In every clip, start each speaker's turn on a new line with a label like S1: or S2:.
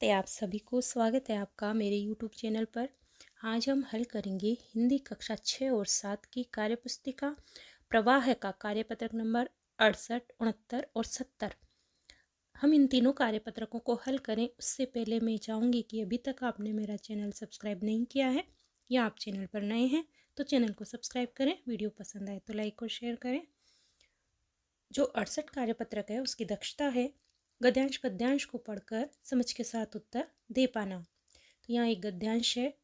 S1: नमस्ते आप सभी को, स्वागत है आपका मेरे यूट्यूब चैनल पर। आज हम हल करेंगे हिंदी कक्षा 6 और 7 की कार्यपुस्तिका प्रवाह का कार्यपत्रक नंबर 68, 69 और 70। हम इन तीनों कार्यपत्रकों को हल करें उससे पहले मैं चाहूँगी कि अभी तक आपने मेरा चैनल सब्सक्राइब नहीं किया है या आप चैनल पर नए हैं तो चैनल को सब्सक्राइब करें। वीडियो पसंद आए तो लाइक और शेयर करें। जो 68 कार्यपत्रक है उसकी दक्षता है गद्यांश पद्यांश को पढ़कर समझ के साथ उत्तर दे पाना। तो यहाँ एक गद्यांश है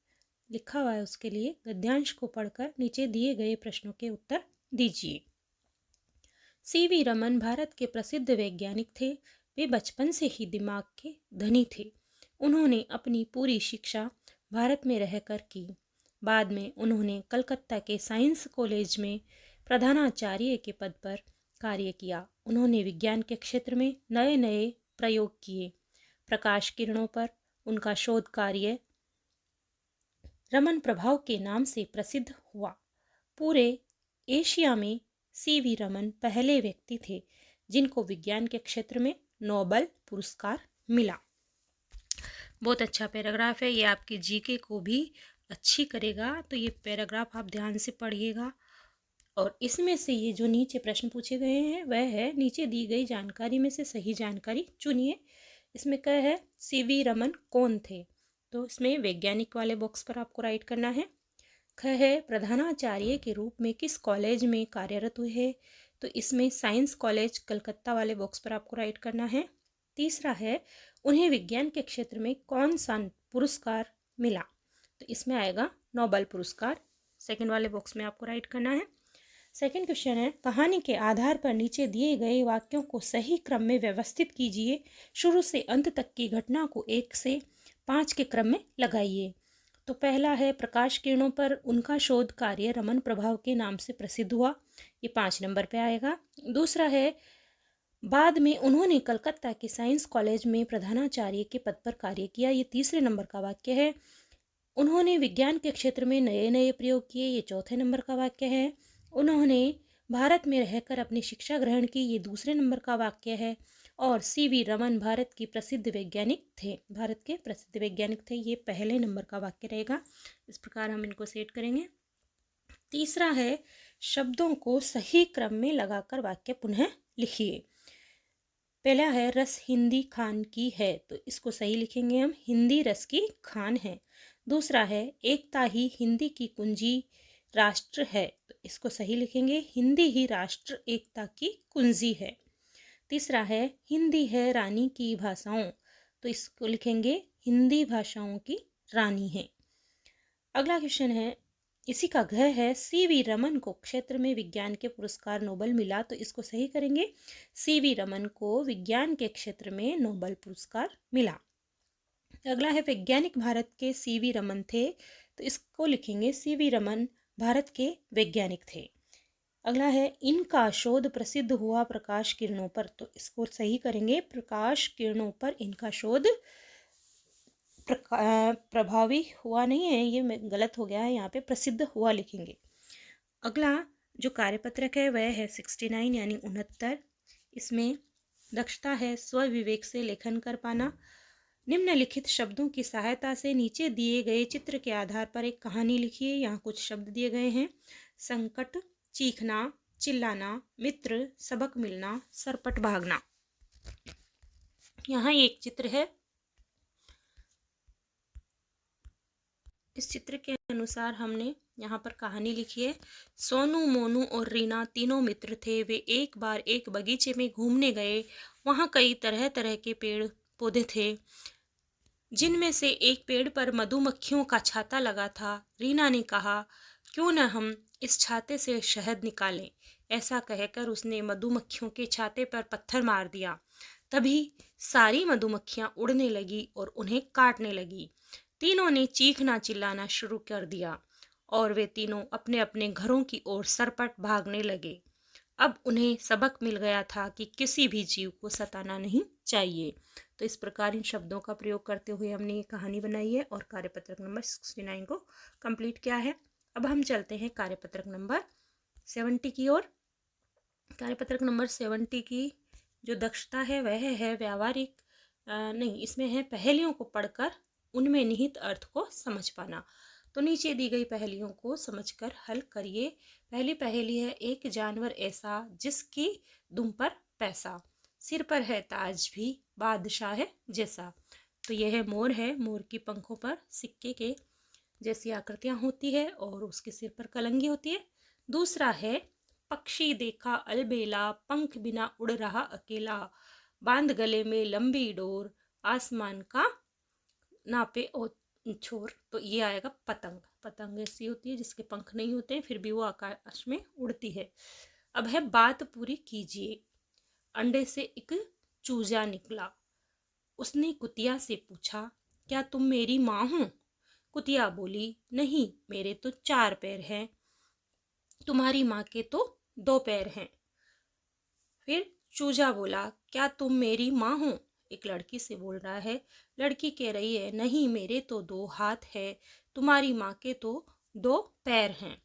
S1: लिखा हुआ है, उसके लिए गद्यांश को पढ़कर नीचे दिए गए प्रश्नों के उत्तर दीजिए। सीवी रमन भारत के प्रसिद्ध वैज्ञानिक थे। वे बचपन से ही दिमाग के धनी थे। उन्होंने अपनी पूरी शिक्षा भारत में रहकर की। बाद में उन्होंने कलकत्ता के साइंस कॉलेज में प्रधानाचार्य के पद पर कार्य किया। उन्होंने विज्ञान के क्षेत्र में नए नए प्रयोग किए। प्रकाश किरणों पर उनका शोध कार्य रमन प्रभाव के नाम से प्रसिद्ध हुआ। पूरे एशिया में सीवी रमन पहले व्यक्ति थे जिनको विज्ञान के क्षेत्र में नोबेल पुरस्कार मिला। बहुत अच्छा पैराग्राफ है, ये आपकी जीके को भी अच्छी करेगा, तो ये पैराग्राफ आप ध्यान से पढ़िएगा। और इसमें से ये जो नीचे प्रश्न पूछे गए हैं वह है नीचे दी गई जानकारी में से सही जानकारी चुनिए। इसमें क्या है, सीवी रमन कौन थे, तो इसमें वैज्ञानिक वाले बॉक्स पर आपको राइट करना है। ख है प्रधानाचार्य के रूप में किस कॉलेज में कार्यरत हुए, तो इसमें साइंस कॉलेज कलकत्ता वाले बॉक्स पर आपको राइट करना है। तीसरा है उन्हें विज्ञान के क्षेत्र में कौन सा पुरस्कार मिला, तो इसमें आएगा नोबेल पुरस्कार। सेकंड वाले बॉक्स में आपको राइट करना है। सेकंड क्वेश्चन है कहानी के आधार पर नीचे दिए गए वाक्यों को सही क्रम में व्यवस्थित कीजिए। शुरू से अंत तक की घटना को 1 से 5 के क्रम में लगाइए। तो पहला है प्रकाश किरणों पर उनका शोध कार्य रमन प्रभाव के नाम से प्रसिद्ध हुआ, ये 5 नंबर पे आएगा। दूसरा है बाद में उन्होंने कलकत्ता के साइंस कॉलेज में प्रधानाचार्य के पद पर कार्य किया, ये तीसरे नंबर का वाक्य है। उन्होंने विज्ञान के क्षेत्र में नए नए प्रयोग किए, ये चौथे नंबर का वाक्य है। उन्होंने भारत में रहकर अपनी शिक्षा ग्रहण की, ये दूसरे नंबर का वाक्य है। और सीवी रमन भारत के प्रसिद्ध वैज्ञानिक थे, ये पहले नंबर का वाक्य रहेगा। इस प्रकार हम इनको सेट करेंगे। तीसरा है शब्दों को सही क्रम में लगाकर वाक्य पुनः लिखिए। पहला है रस हिंदी खान की है, तो इसको सही लिखेंगे हम, हिंदी रस की खान है। दूसरा है एकता ही हिंदी की कुंजी राष्ट्र है, तो इसको सही लिखेंगे, हिंदी ही राष्ट्र एकता की कुंजी है। तीसरा है हिंदी है रानी की भाषाओं, तो इसको लिखेंगे हिंदी भाषाओं की रानी है। अगला क्वेश्चन है इसी का घ है सीवी रमन को क्षेत्र में विज्ञान के पुरस्कार नोबेल मिला, तो इसको सही करेंगे, सीवी रमन को विज्ञान के क्षेत्र में नोबेल पुरस्कार मिला। अगला है वैज्ञानिक भारत के सीवी रमन थे, तो इसको लिखेंगे सीवी रमन भारत के वैज्ञानिक थे। अगला है इनका शोध प्रसिद्ध हुआ प्रकाश किरणों पर, तो इसको सही करेंगे, प्रकाश किरणों पर इनका शोध प्रभावी हुआ नहीं है, ये गलत हो गया है, यहाँ पे प्रसिद्ध हुआ लिखेंगे। अगला जो कार्यपत्रक है वह है 69 यानी 69। इसमें दक्षता है स्वविवेक से लेखन कर पाना। निम्नलिखित शब्दों की सहायता से नीचे दिए गए चित्र के आधार पर एक कहानी लिखिए। यहाँ कुछ शब्द दिए गए हैं, संकट, चीखना, चिल्लाना, मित्र, सबक मिलना, सरपट भागना। यहाँ एक चित्र है, इस चित्र के अनुसार हमने यहाँ पर कहानी लिखी है। सोनू, मोनू और रीना तीनों मित्र थे। वे एक बार एक बगीचे में घूमने गए। वहाँ कई तरह तरह के पेड़ पौधे थे, जिनमें से एक पेड़ पर मधुमक्खियों का छाता लगा था। रीना ने कहा, क्यों न हम इस छाते से शहद निकालें। ऐसा कहकर उसने मधुमक्खियों के छाते पर पत्थर मार दिया। तभी सारी मधुमक्खियां उड़ने लगी और उन्हें काटने लगी। तीनों ने चीखना चिल्लाना शुरू कर दिया और वे तीनों अपने अपने घरों की ओर सरपट भागने लगे। अब उन्हें सबक मिल गया था कि किसी भी जीव को सताना नहीं चाहिए। तो इस प्रकार इन शब्दों का प्रयोग करते हुए हमने ये कहानी बनाई है और कार्यपत्रक नंबर 69 को कंप्लीट किया है। अब हम चलते हैं कार्यपत्रक नंबर 70 की ओर। कार्यपत्रक नंबर 70 की जो दक्षता है वह है व्यावहारिक नहीं, इसमें है पहेलियों को पढ़कर उनमें निहित अर्थ को समझ पाना। तो नीचे दी गई पहेलियों को समझकर हल करिए। पहली पहेली है, एक जानवर ऐसा जिसकी दुम पर पैसा, सिर पर है ताज भी, बादशाह है जैसा। तो यह है मोर है। मोर की पंखों पर सिक्के के जैसी आकृतियां होती है और उसके सिर पर कलंगी होती है। दूसरा है, पक्षी देखा अलबेला, पंख बिना उड़ रहा अकेला, बांध गले में लंबी डोर, आसमान का नापे ओ छोर। तो ये आएगा पतंग। पतंग ऐसी होती है जिसके पंख नहीं होते हैं, फिर भी वो आकाश में उड़ती है। अब है, बात पूरी कीजिए। अंडे से एक चूजा निकला, उसने कुतिया से पूछा, क्या तुम मेरी माँ हो? कुतिया बोली, नहीं, मेरे तो 4 पैर हैं, तुम्हारी माँ के तो 2 पैर हैं। फिर चूजा बोला, क्या तुम मेरी माँ हो? एक लड़की से बोल रहा है। लड़की कह रही है, नहीं, मेरे तो 2 हाथ है, तुम्हारी माँ के तो 2 पैर हैं।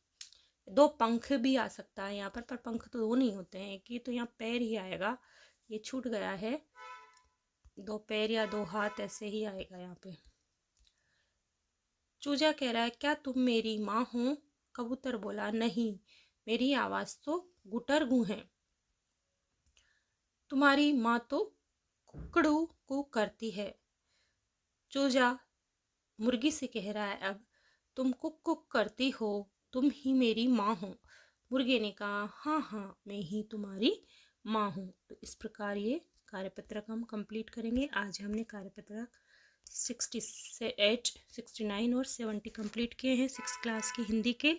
S1: 2 पंख भी आ सकता है यहाँ पर पंख तो 2 नहीं होते हैं, कि तो यहाँ पैर ही आएगा, ये छूट गया है। 2 पैर या 2 हाथ ऐसे ही आएगा यहाँ पे। चूजा कह रहा है, क्या तुम मेरी माँ हो? कबूतर बोला, नहीं, मेरी आवाज तो गुटरगू है, तुम्हारी माँ तो कुकड़ू कू करती है। चूजा मुर्गी से कह रहा है, अब तुम कुक कुक करती हो, तुम ही मेरी माँ हो। मुर्गे ने कहा, हाँ हाँ, मैं ही तुम्हारी माँ हूँ। तो इस प्रकार ये कार्यपत्रक हम कंप्लीट करेंगे। आज हमने कार्यपत्रक 68, 69 और 70 कंप्लीट किए हैं 6th क्लास की हिंदी के।